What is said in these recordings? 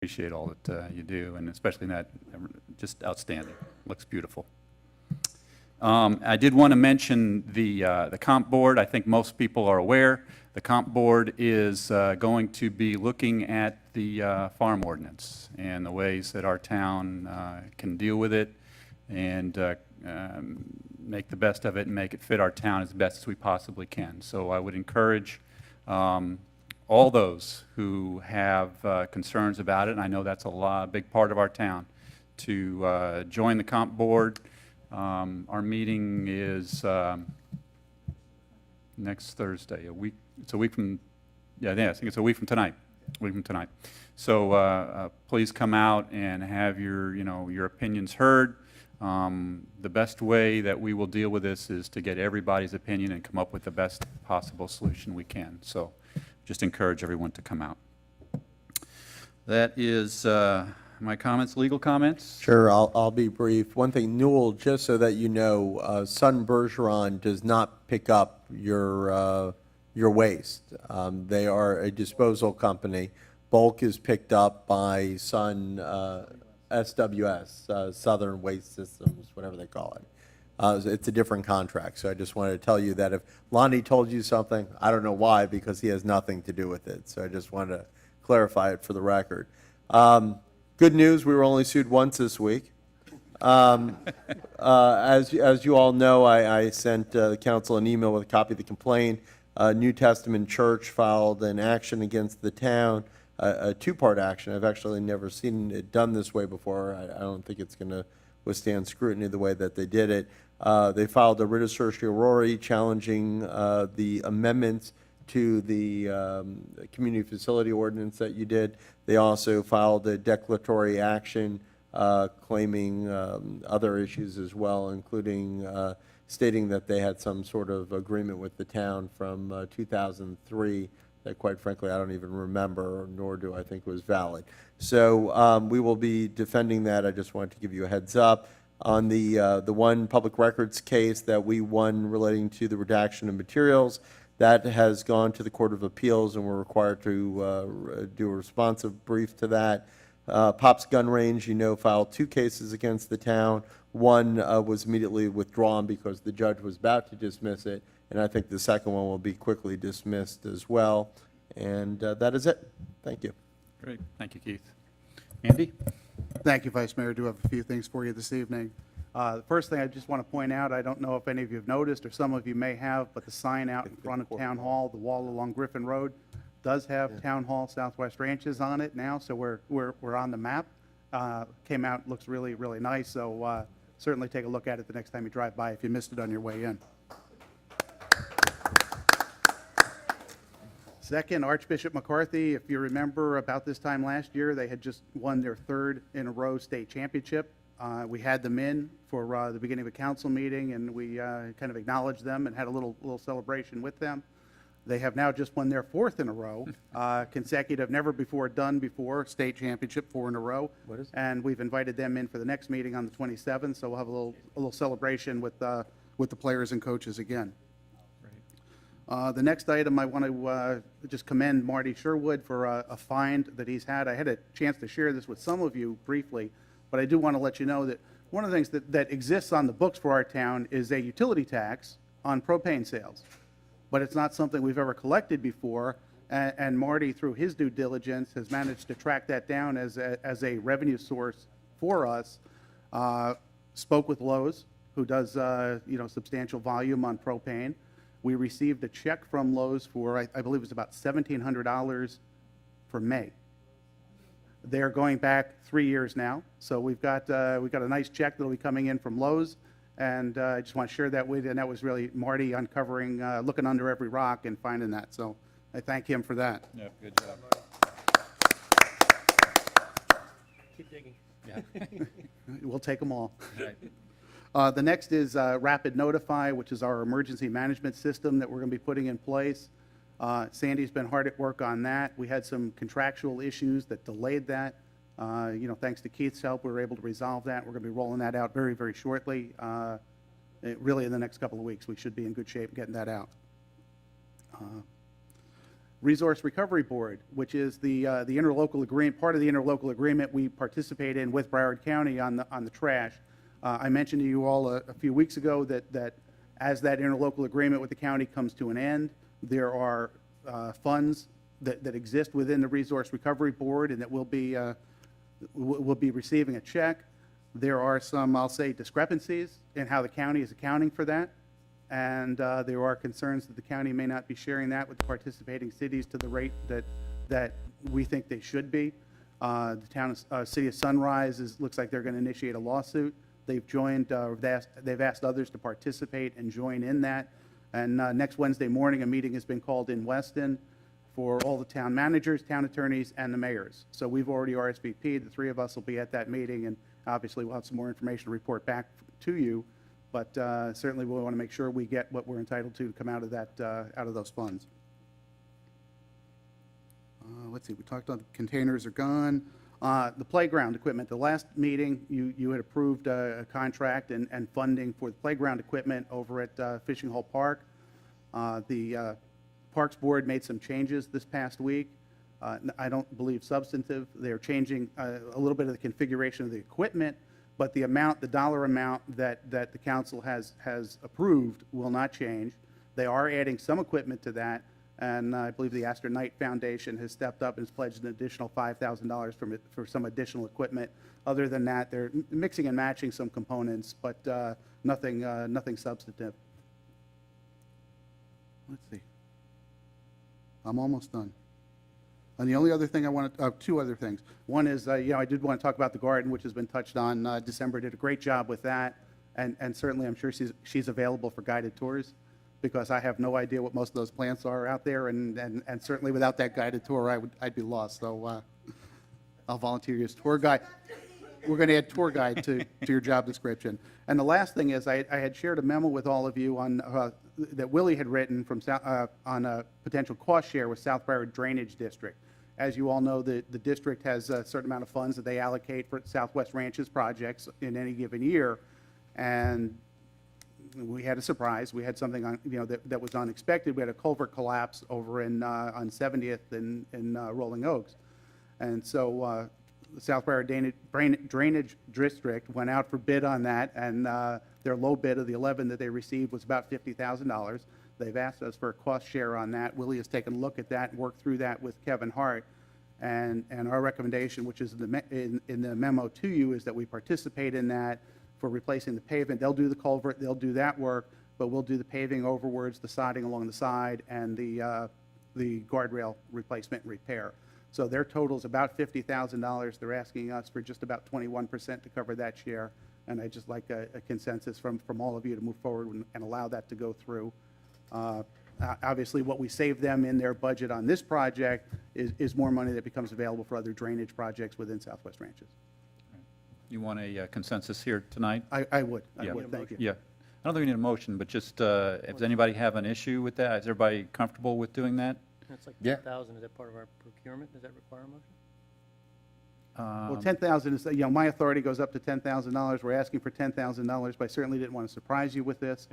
appreciate all that you do, and especially that, just outstanding. Looks beautiful. I did want to mention the comp board. I think most people are aware. The comp board is going to be looking at the farm ordinance and the ways that our town can deal with it and make the best of it and make it fit our town as best as we possibly can. So I would encourage all those who have concerns about it, and I know that's a big part of our town, to join the comp board. Our meeting is next Thursday, it's a week from, yeah, I think it's a week from tonight, So please come out and have your opinions heard. The best way that we will deal with this is to get everybody's opinion and come up with the best possible solution we can. So just encourage everyone to come out. That is my comments. Legal comments? Sure, I'll be brief. One thing, Newell, just so that you know, Sun Bergeron does not pick up your waste. They are a disposal company. Bulk is picked up by Sun SWS, Southern Waste Systems, whatever they call it. It's a different contract, so I just wanted to tell you that if Lonnie told you something, I don't know why, because he has nothing to do with it. So I just wanted to clarify it for the record. Good news, we were only sued once this week. As you all know, I sent the council an email with a copy of the complaint. New Testament Church filed an action against the town, a two-part action. I've actually never seen it done this way before. I don't think it's going to withstand scrutiny the way that they did it. They filed a writ of certiorari challenging the amendments to the community facility ordinance that you did. They also filed a declaratory action claiming other issues as well, including stating that they had some sort of agreement with the town from 2003 that, quite frankly, I don't even remember, nor do I think was valid. So we will be defending that. I just wanted to give you a heads up. On the one public records case that we won relating to the redaction of materials, that has gone to the Court of Appeals, and we're required to do a responsive brief to that. Pop's Gun Range, you know, filed two cases against the town. One was immediately withdrawn because the judge was about to dismiss it, and I think the second one will be quickly dismissed as well. And that is it. Thank you. Great. Thank you, Keith. Andy? Thank you, Vice Mayor. I do have a few things for you this evening. The first thing I just want to point out, I don't know if any of you have noticed, or some of you may have, but the sign out in front of Town Hall, the wall along Griffin Road, does have Town Hall Southwest Ranches on it now, so we're on the map. Came out, looks really, really nice, so certainly take a look at it the next time you drive by if you missed it on your way in. Second, Archbishop McCarthy, if you remember, about this time last year, they had just won their third in a row state championship. We had them in for the beginning of a council meeting, and we kind of acknowledged them and had a little celebration with them. They have now just won their fourth in a row, consecutive, never before done before, state championship, 4 in a row. What is it? And we've invited them in for the next meeting on the 27th, so we'll have a little celebration with the players and coaches again. The next item, I want to just commend Marty Sherwood for a find that he's had. I had a chance to share this with some of you briefly, but I do want to let you know that one of the things that exists on the books for our town is a utility tax on propane sales. But it's not something we've ever collected before, and Marty, through his due diligence, has managed to track that down as a revenue source for us. Spoke with Lowe's, who does substantial volume on propane. We received a check from Lowe's for, I believe it was about $1,700 for May. They're going back 3 years now, so we've got a nice check that'll be coming in from Lowe's, and I just want to share that with you. And that was really Marty uncovering, looking under every rock and finding that. So I thank him for that. Yeah, good job. Keep digging. Yeah. We'll take them all. Right. The next is Rapid Notify, which is our emergency management system that we're going to be putting in place. Sandy's been hard at work on that. We had some contractual issues that delayed that. Thanks to Keith's help, we were able to resolve that. We're going to be rolling that out very, very shortly. Really in the next couple of weeks, we should be in good shape getting that out. Resource Recovery Board, which is the interlocal agreement, part of the interlocal agreement we participate in with Broward County on the trash. I mentioned to you all a few weeks ago that as that interlocal agreement with the county comes to an end, there are funds that exist within the Resource Recovery Board and that we'll be receiving a check. There are some, I'll say, discrepancies in how the county is accounting for that. And there are concerns that the county may not be sharing that with the participating cities to the rate that we think they should be. The city of Sunrise looks like they're going to initiate a lawsuit. They've joined, they've asked others to participate and join in that. And next Wednesday morning, a meeting has been called in Weston for all the town managers, town attorneys, and the mayors. So we've already RSVP'd. The three of us will be at that meeting, and obviously we'll have some more information to report back to you. But certainly we want to make sure we get what we're entitled to come out of that, out of those funds. Let's see, we talked about the containers are gone. The playground equipment, the last meeting, you had approved a contract and funding for the playground equipment over at Fishing Hole Park. The Parks Board made some changes this past week. I don't believe substantive. They're changing a little bit of the configuration of the equipment, but the amount, the dollar amount that the council has approved will not change. They are adding some equipment to that, and I believe the Astor Knight Foundation has stepped up and has pledged an additional $5,000 for some additional equipment. Other than that, they're mixing and matching some components, but nothing substantive. Let's see. I'm almost done. And the only other thing I want to, two other things. One is, I did want to talk about the garden, which has been touched on. December did a great job with that, and certainly I'm sure she's available for guided tours, because I have no idea what most of those plants are out there, and certainly without that guided tour, I'd be lost. So I'll volunteer you as tour guide. We're going to add tour guide to your job description. And the last thing is, I had shared a memo with all of you on that Willie had written from on a potential cost share with South Broward Drainage District. As you all know, the district has a certain amount of funds that they allocate for Southwest Ranches projects in any given year, and we had a surprise. We had something on, that was unexpected. We had a culvert collapse over on 70th in Rolling Oaks, and so the South Broward Drainage District went out for bid on that, and their low bid of the 11 that they received was about $50,000. They've asked us for a cost share on that. Willie has taken a look at that and worked through that with Kevin Hart, and our recommendation, which is in the memo to you, is that we participate in that for replacing the pavement. They'll do the culvert, they'll do that work, but we'll do the paving overwards, the siding along the side, and the guardrail replacement and repair. So their total is about $50,000. They're asking us for just about 21% to cover that share, and I'd just like a consensus from all of you to move forward and allow that to go through. Obviously, what we save them in their budget on this project is more money that becomes available for other drainage projects within Southwest Ranches. You want a consensus here tonight? I would, Yeah. thank you. Yeah. I don't think we need a motion, but just, does anybody have an issue with that? Is everybody comfortable with doing that? That's like Yeah. 10,000, is that part of our procurement? Does that require a motion? Well, 10,000 is, my authority goes up to $10,000. We're asking for $10,000, but I certainly didn't want to surprise you with this.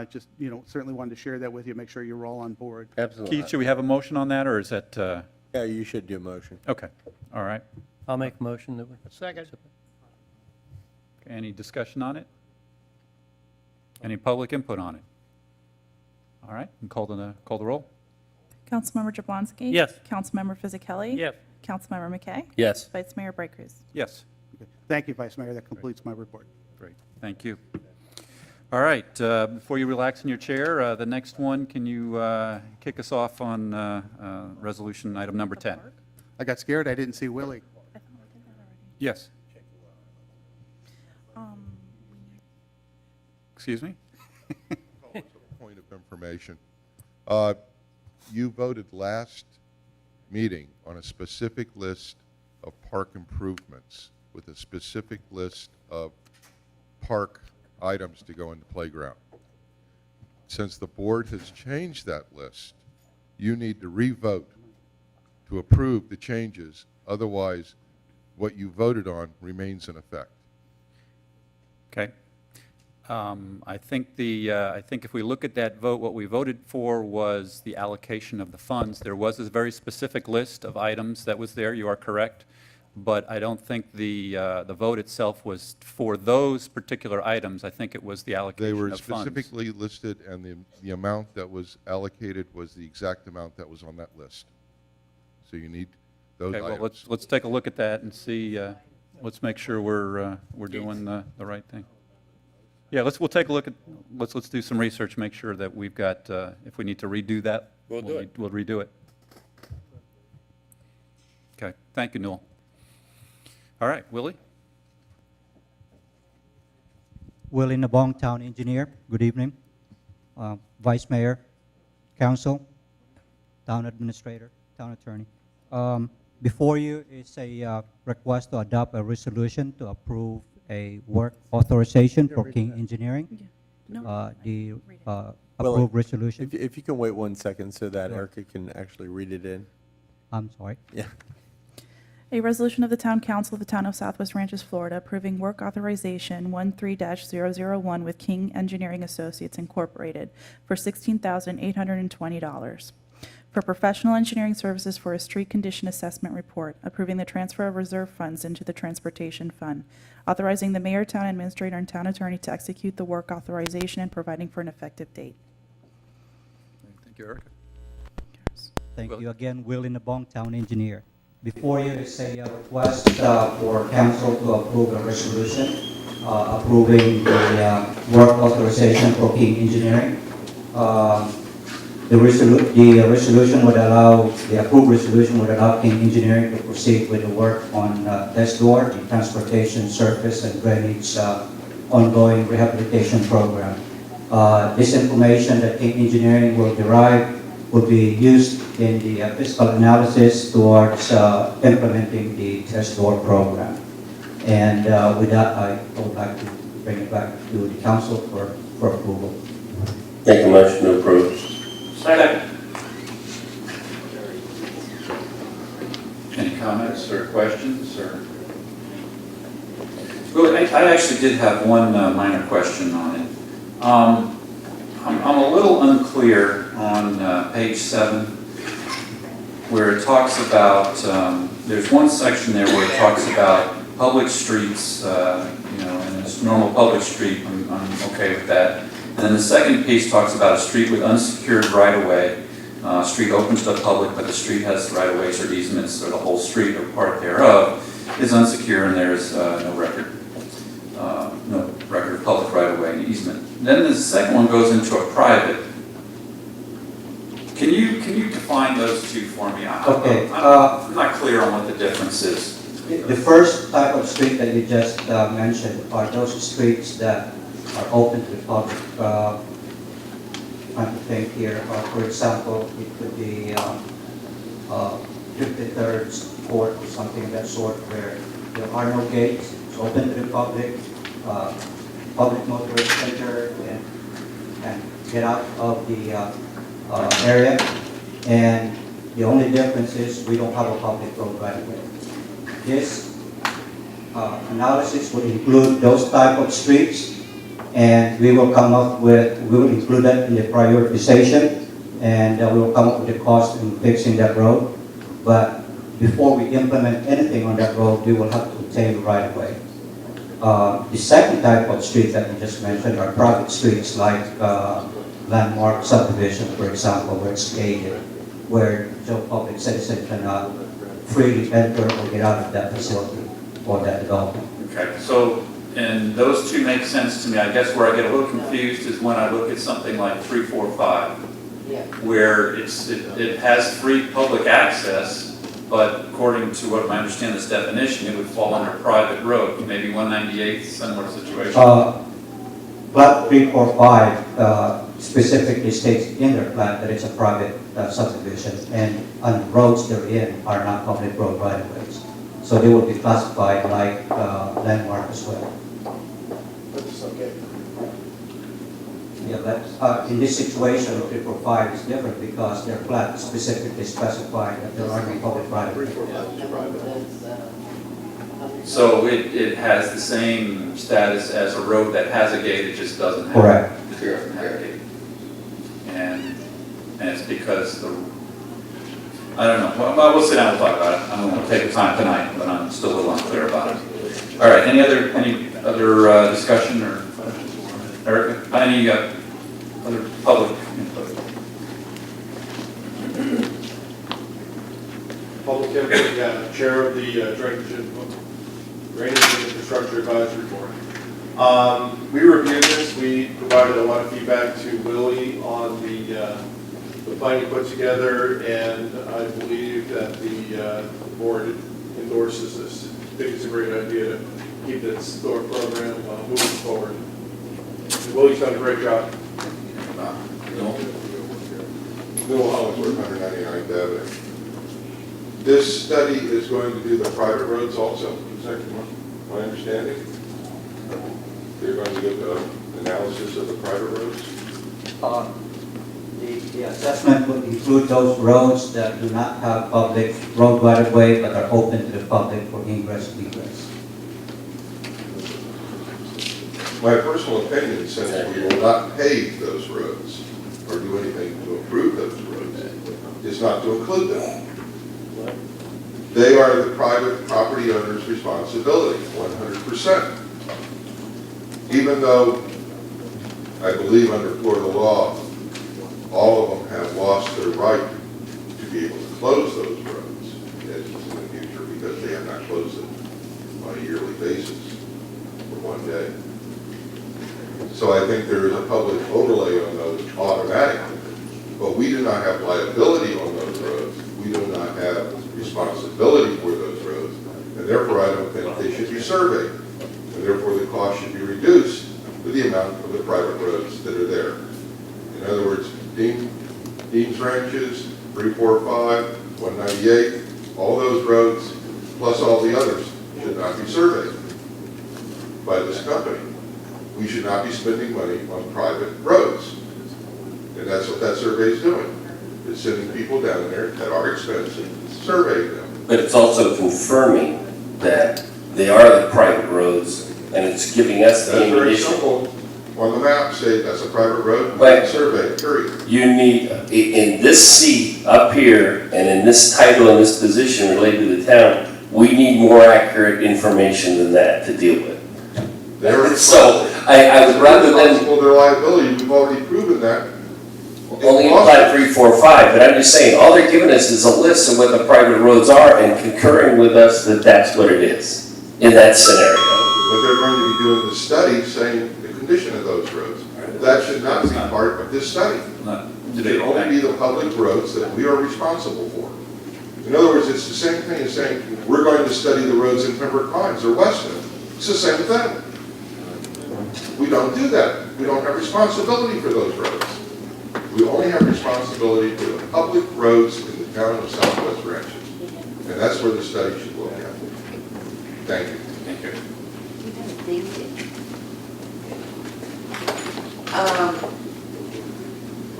Just, certainly wanted to share that with you, make sure you're all on board. Absolutely. Keith, should we have a motion on that, or is that, Yeah, you should do a motion. okay, all right. I'll make a motion that we. Second. Okay, any discussion on it? Any public input on it? All right, and call the roll. Councilmember Jablonski. Yes. Councilmember Fisickelli. Yes. Councilmember McKay. Yes. Vice Mayor Bright Cruz. Yes. Okay. Thank you, Vice Mayor. That completes my report. Great, thank you. All right, before you relax in your chair, the next one, can you kick us off on resolution item number 10? I got scared. I didn't see Willie. I thought we did that already. Yes, We excuse me? Point of information. You voted last meeting on a specific list of park improvements with a specific list of park items to go in the playground. Since the board has changed that list, you need to re-vote to approve the changes. Otherwise, what you voted on remains in effect. Okay. I think I think if we look at that vote, what we voted for was the allocation of the funds. There was a very specific list of items that was there, you are correct, but I don't think the vote itself was for those particular items. I think it was the They allocation were of funds. specifically listed, and the amount that was allocated was the exact amount that was on that list. So you need those Okay, well, items. let's take a look at that and see, let's make sure we're doing the right thing. Yeah, we'll take a look at, let's do some research, make sure that we've got, if we need to redo that, We'll do it. We'll redo it. Okay, thank you, Newell. All right, Willie? Willie Nabong, Town Engineer. Good evening. Vice Mayor, Council, Town Administrator, Town Attorney. Before you is a request to adopt a resolution to approve a work authorization for King Engineering. The approved resolution. If you can wait 1 second so that Sure. Erica can actually read it in. I'm sorry. Yeah. A resolution of the Town Council of the Town of Southwest Ranches, Florida, approving work authorization 13-001 with King Engineering Associates Incorporated for $16,820 for professional engineering services for a street condition assessment report, approving the transfer of reserve funds into the Transportation Fund, authorizing the mayor, town administrator, and town attorney to execute the work authorization and providing for an effective date. Thank you, Erica. Thank Willie. you again, Willie Nabong, Town Engineer. Before you is a request for council to approve a resolution approving the work authorization for King Engineering. The resolution would allow, the approved resolution would allow King Engineering to proceed with the work on Test Door, the transportation, surface, and drainage ongoing rehabilitation program. This information that King Engineering will derive will be used in the fiscal analysis towards implementing the Test Door program. And with that, I would like to bring it back to the council for approval. Make a motion to approve. Second. Any comments or questions, or? Well, I actually did have one minor question on it. I'm a little unclear on page 7, where it talks about, there's one section there where it talks about public streets, and it's normal public street, I'm okay with that. And then the second piece talks about a street with unsecured right-of-way. Street open to the public, but the street has right-of-ways or easements, or the whole street or part thereof is unsecure, and there's no record of public right-of-way and easement. Then the second one goes into a private. Can you define those two for me? Okay, I'm not clear on what the difference is. The first type of street that you just mentioned are those streets that are open to the public. Trying to think here, for example, it could be 53rd Court or something of that sort, where there are no gates, it's open to the public, public motorist enter and get out of the area. And the only difference is we don't have a public road right away. This analysis would include those type of streets, and we will come up with, we will include that in the prioritization, and we will come up with the cost in fixing that road. But before we implement anything on that road, we will have to obtain the right of way. The second type of street that you just mentioned are private streets, like landmark subdivision, for example, where it's gated, where the public citizen cannot freely enter or get out of that facility or that development. Okay, so, and those two make sense to me. I guess where I get a little confused is when I look at something like 345, where it has free public access, but according to what I understand this definition, it would fall under private road. Maybe 198, similar situation. Plat 345 specifically states in their plat that it's a private subdivision, and on the roads they're in are not public road right-of-ways. So they will be classified like landmark as well. Yeah, but in this situation, 345 is different because their plat specifically specified that there are no public right-of-ways. So it has the same status as a road that has a gate, it just doesn't have. Correct. It doesn't have a gate. And it's because I don't know, well, we'll sit down and talk about it. I don't want to take the time tonight, but I'm still a little unclear about it. All right, any other discussion or, Erica, any other public input? Public input, yeah, Chair of the Drainage and Infrastructure Advisory Board. We reviewed this, we provided a lot of feedback to Willie on the plan you put together, and I believe that the board endorses this. I think it's a great idea to keep this program moving forward. Willie's done a great job. Bill Hollingsworth, 199th Avenue. This study is going to do the private roads also, is that my understanding? They're going to give the analysis of the private roads? The assessment would include those roads that do not have public road right of way, but are open to the public for ingress and egress. My personal opinion, since we will not pave those roads or do anything to improve those roads, is not to include them. They are the private property owner's responsibility, 100%. Even though I believe under Florida law, all of them have lost their right to be able to close those roads in the future because they have not closed them on a yearly basis for one day. So I think there is a public overlay on those automatically, but we do not have liability on those roads. We do not have responsibility for those roads, and therefore I don't think they should be surveyed, and therefore the cost should be reduced for the amount of the private roads that are there. In other words, Dean's Ranches, 345, 198, all those roads, plus all the others, should not be surveyed by this company. We should not be spending money on private roads. And that's what that survey is doing. It's sending people down there at our expense and surveying them. But it's also confirming that they are the private roads, and it's giving us the That's very ammunition. simple. On the map, say that's a private road, Right. survey, period. You need, in this seat up here, and in this title, in this position related to the town, we need more accurate information than that to deal with. They're So, I would rather than responsible for their liability. We've already proven that. only apply 3, 4, 5, but I'm just saying, all they're giving us is a list of what the private roads are and concurring with us that that's what it is in that scenario. But they're going to be doing the study saying the condition of those roads. That should not be part of this study. It should only be the public roads that we are responsible for. In other words, it's the same thing as saying, we're going to study the roads in Pembroke Pines or Weston. It's the same thing. We don't do that. We don't have responsibility for those roads. We only have responsibility for the public roads in the town of Southwest Ranches. And that's where the study should look at. Thank you. Thank you.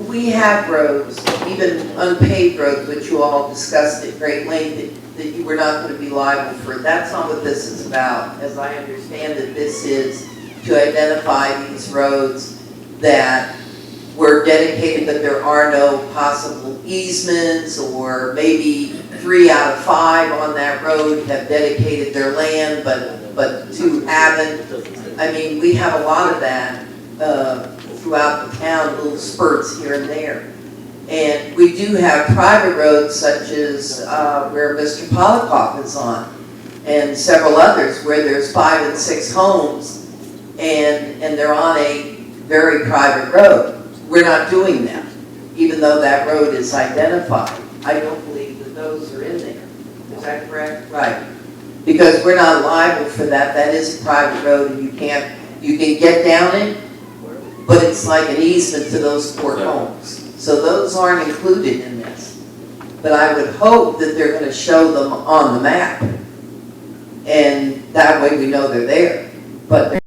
We have roads, even unpaved roads, which you all discussed at great length, that you were not going to be liable for. That's not what this is about. As I understand it, this is to identify these roads that were dedicated, but there are no possible easements, or maybe 3 out of 5 on that road have dedicated their land, but 2 haven't. I mean, we have a lot of that throughout the town, little spurts here and there. And we do have private roads such as where Mr. Polikoff is on, and several others where there's 5 and 6 homes, and they're on a very private road. We're not doing that, even though that road is identified. I don't believe that those are in there. Is that correct? Right. Because we're not liable for that. That is a private road, and you can get down it, but it's like an easement to those 4 homes. So those aren't included in this. But I would hope that they're going to show them on the map, and that way we know they're there. But